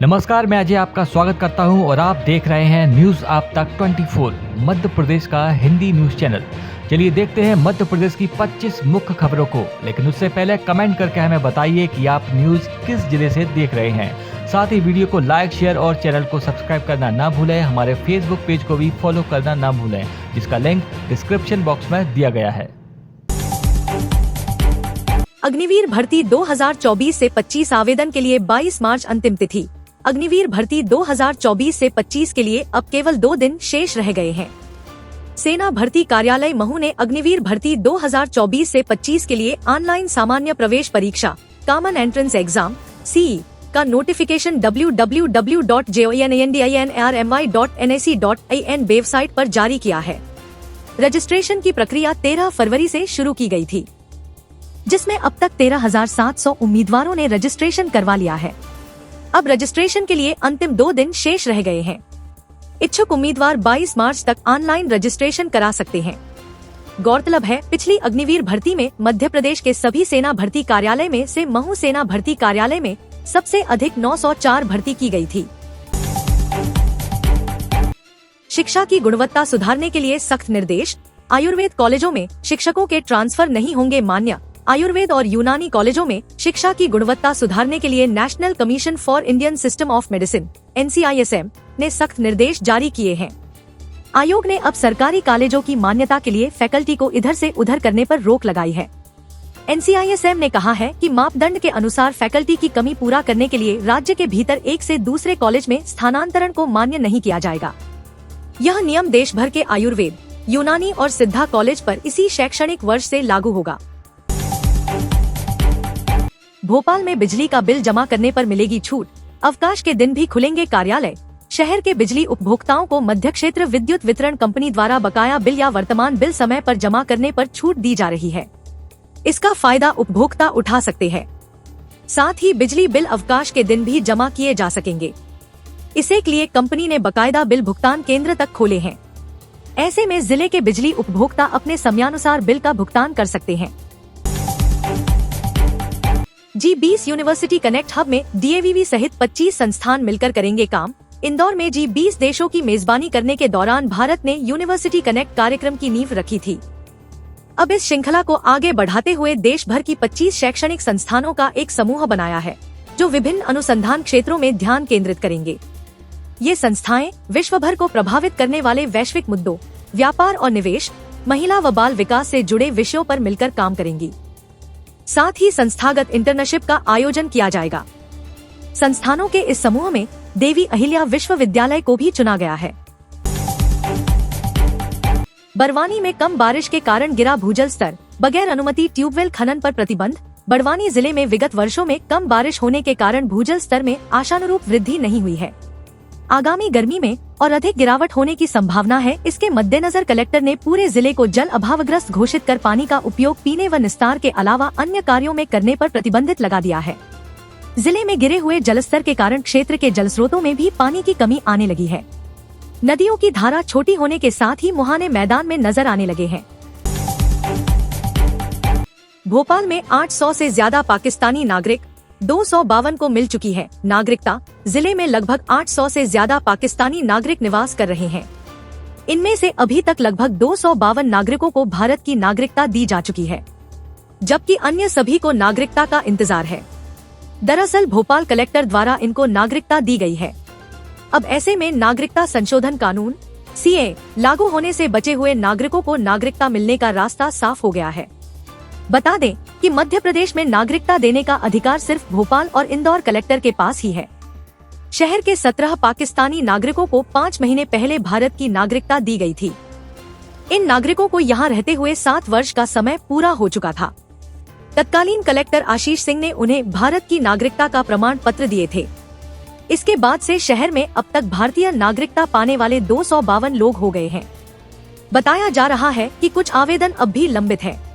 नमस्कार, मैं अजय आपका स्वागत करता हूं और आप देख रहे हैं न्यूज़ आप तक 24 मध्य प्रदेश का हिंदी न्यूज़ चैनल। चलिए देखते हैं मध्य प्रदेश की 25 मुख्य खबरों को, लेकिन उससे पहले कमेंट करके हमें बताइए कि आप न्यूज़ किस जिले से देख रहे हैं। साथ ही वीडियो को लाइक, शेयर और चैनल को सब्सक्राइब करना ना भूलें। हमारे फेसबुक पेज को भी फॉलो करना ना भूलें, जिसका लिंक डिस्क्रिप्शन बॉक्स में दिया गया है। अग्निवीर भर्ती 2024 से 25 आवेदन के लिए 22 मार्च अंतिम तिथि। अग्निवीर भर्ती 2024 से 25 के लिए अब केवल 2 दिन शेष रह गए हैं। सेना भर्ती कार्यालय महू ने अग्निवीर भर्ती 2024 से 25 के लिए ऑनलाइन सामान्य प्रवेश परीक्षा कॉमन एंट्रेंस एग्जाम (CE) का नोटिफिकेशन www.joindrmy.nic.in वेबसाइट पर जारी किया है। रजिस्ट्रेशन की प्रक्रिया 13 फरवरी से शुरू की गई थी, जिसमें अब तक 13,700 उम्मीदवारों ने रजिस्ट्रेशन करवा लिया है। अब रजिस्ट्रेशन के लिए अंतिम 2 दिन शेष रह गए हैं। इच्छुक उम्मीदवार 22 मार्च तक ऑनलाइन रजिस्ट्रेशन करा सकते हैं। गौरतलब है, पिछली अग्निवीर भर्ती में मध्य प्रदेश के सभी सेना भर्ती कार्यालय में से महू सेना भर्ती कार्यालय में सबसे अधिक 904 भर्ती की गई थी। शिक्षा की गुणवत्ता सुधारने के लिए सख्त निर्देश। आयुर्वेद कॉलेजों में शिक्षकों के ट्रांसफर नहीं होंगे मान्य। आयुर्वेद और यूनानी कॉलेजों में शिक्षा की गुणवत्ता सुधारने के लिए national commission for Indian system of medicine (NCISM) ने सख्त निर्देश जारी किए हैं। आयोग ने अब सरकारी कॉलेजों की मान्यता के लिए फैकल्टी को इधर से उधर करने पर रोक लगाई है। NCISM ने कहा है कि मापदंड के अनुसार फैकल्टी की कमी पूरा करने के लिए राज्य के भीतर एक से दूसरे कॉलेज में स्थानांतरण को मान्य नहीं किया जाएगा। यह नियम देश भर के आयुर्वेद, यूनानी और सिद्धा कॉलेज पर इसी शैक्षणिक वर्ष से लागू होगा। भोपाल में बिजली का बिल जमा करने पर मिलेगी छूट। अवकाश के दिन भी खुलेंगे कार्यालय। शहर के बिजली उपभोक्ताओं को मध्य क्षेत्र विद्युत वितरण कंपनी द्वारा बकाया बिल या वर्तमान बिल समय पर जमा करने पर छूट दी जा रही है। इसका फायदा उपभोक्ता उठा सकते हैं। साथ ही बिजली बिल अवकाश के दिन भी जमा किए जा सकेंगे। इसे के लिए कंपनी ने बकायदा बिल भुगतान केंद्र तक खोले हैं। ऐसे में जिले के बिजली उपभोक्ता अपने समयानुसार बिल का भुगतान कर सकते हैं। G20 यूनिवर्सिटी कनेक्ट हब में DAVV सहित 25 संस्थान मिलकर करेंगे काम। इंदौर में G20 देशों की मेजबानी करने के दौरान भारत ने यूनिवर्सिटी कनेक्ट कार्यक्रम की नींव रखी थी। अब इस श्रृंखला को आगे बढ़ाते हुए देश भर की 25 शैक्षणिक संस्थानों का एक समूह बनाया है, जो विभिन्न अनुसंधान क्षेत्रों में ध्यान केंद्रित करेंगे। ये संस्थाएं विश्व भर को प्रभावित करने वाले वैश्विक मुद्दों, व्यापार और निवेश, महिला व बाल विकास से जुड़े विषयों पर मिलकर काम करेंगी। साथ ही संस्थागत इंटर्नशिप का आयोजन किया जाएगा। संस्थानों के इस समूह में देवी अहिल्या विश्वविद्यालय को भी चुना गया है। बड़वानी में कम बारिश के कारण गिरा भूजल स्तर, बगैर अनुमति ट्यूबवेल खनन पर प्रतिबंध। बड़वानी जिले में विगत वर्षों में कम बारिश होने के कारण भूजल स्तर में आशानुरूप वृद्धि नहीं हुई है। आगामी गर्मी में और अधिक गिरावट होने की संभावना है। इसके मद्देनजर कलेक्टर ने पूरे जिले को जल अभावग्रस्त घोषित कर पानी का उपयोग पीने व निस्तार के अलावा अन्य कार्यों में करने पर प्रतिबंधित लगा दिया है। जिले में गिरे हुए जलस्तर के कारण क्षेत्र के जलस्रोतों में भी पानी की कमी आने लगी है। नदियों की धारा छोटी होने के साथ ही मुहाने मैदान में नजर आने लगे हैं। भोपाल में 800 से ज्यादा पाकिस्तानी नागरिक, 252 को मिल चुकी है नागरिकता। जिले में लगभग 800 से ज्यादा पाकिस्तानी नागरिक निवास कर रहे हैं। इनमें से अभी तक लगभग 252 नागरिकों को भारत की नागरिकता दी जा चुकी है, जबकि अन्य सभी को नागरिकता का इंतजार है। दरअसल भोपाल कलेक्टर द्वारा इनको नागरिकता दी गई है। अब ऐसे में नागरिकता संशोधन कानून (CA) लागू होने से बचे हुए नागरिकों को नागरिकता मिलने का रास्ता साफ हो गया है। बता दें कि मध्य प्रदेश में नागरिकता देने का अधिकार सिर्फ भोपाल और इंदौर कलेक्टर के पास ही है। शहर के 17 पाकिस्तानी नागरिकों को 5 महीने पहले भारत की नागरिकता दी गई थी। इन नागरिकों को यहाँ रहते हुए 7 वर्ष का समय पूरा हो चुका था। तत्कालीन कलेक्टर आशीष सिंह ने उन्हें भारत की नागरिकता का प्रमाण पत्र दिए थे। इसके बाद से शहर में अब तक भारतीय नागरिकता पाने वाले 252 लोग हो गए हैं। बताया जा रहा है कि कुछ आवेदन अब भी लंबित है।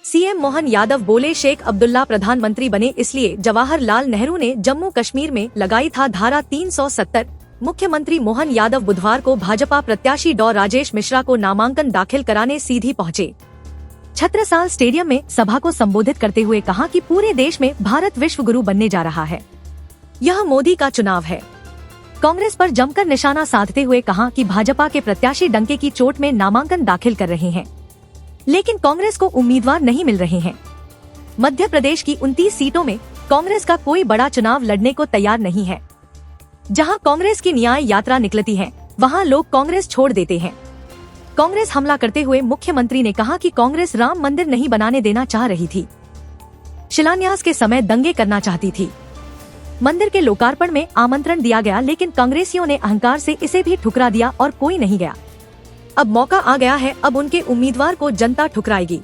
सीएम मोहन यादव बोले, शेख अब्दुल्ला प्रधानमंत्री बने इसलिए जवाहरलाल नेहरू ने जम्मू कश्मीर में लगाई था धारा 370। मुख्यमंत्री मोहन यादव बुधवार को भाजपा प्रत्याशी डॉ राजेश मिश्रा को नामांकन दाखिल कराने सीधी पहुंचे। छत्रसाल स्टेडियम में सभा को संबोधित करते हुए कहा कि पूरे देश में भारत विश्व गुरु बनने जा रहा है। यह मोदी का चुनाव है। कांग्रेस पर जमकर निशाना साधते हुए कहा कि भाजपा के प्रत्याशी डंके की चोट में नामांकन दाखिल कर रहे हैं, लेकिन कांग्रेस को उम्मीदवार नहीं मिल रहे हैं। मध्य प्रदेश की 29 सीटों में कांग्रेस का कोई बड़ा चुनाव लड़ने को तैयार नहीं है। जहां कांग्रेस की न्याय यात्रा निकलती है, वहां लोग कांग्रेस छोड़ देते हैं। कांग्रेस हमला करते हुए मुख्यमंत्री ने कहा कि कांग्रेस राम मंदिर नहीं बनाने देना चाह रही थी, शिलान्यास के समय दंगे करना चाहती थी। मंदिर के लोकार्पण में आमंत्रण दिया गया, लेकिन कांग्रेसियों ने अहंकार से इसे भी ठुकरा दिया और कोई नहीं गया। अब मौका आ गया है, अब उनके उम्मीदवार को जनता ठुकराएगी।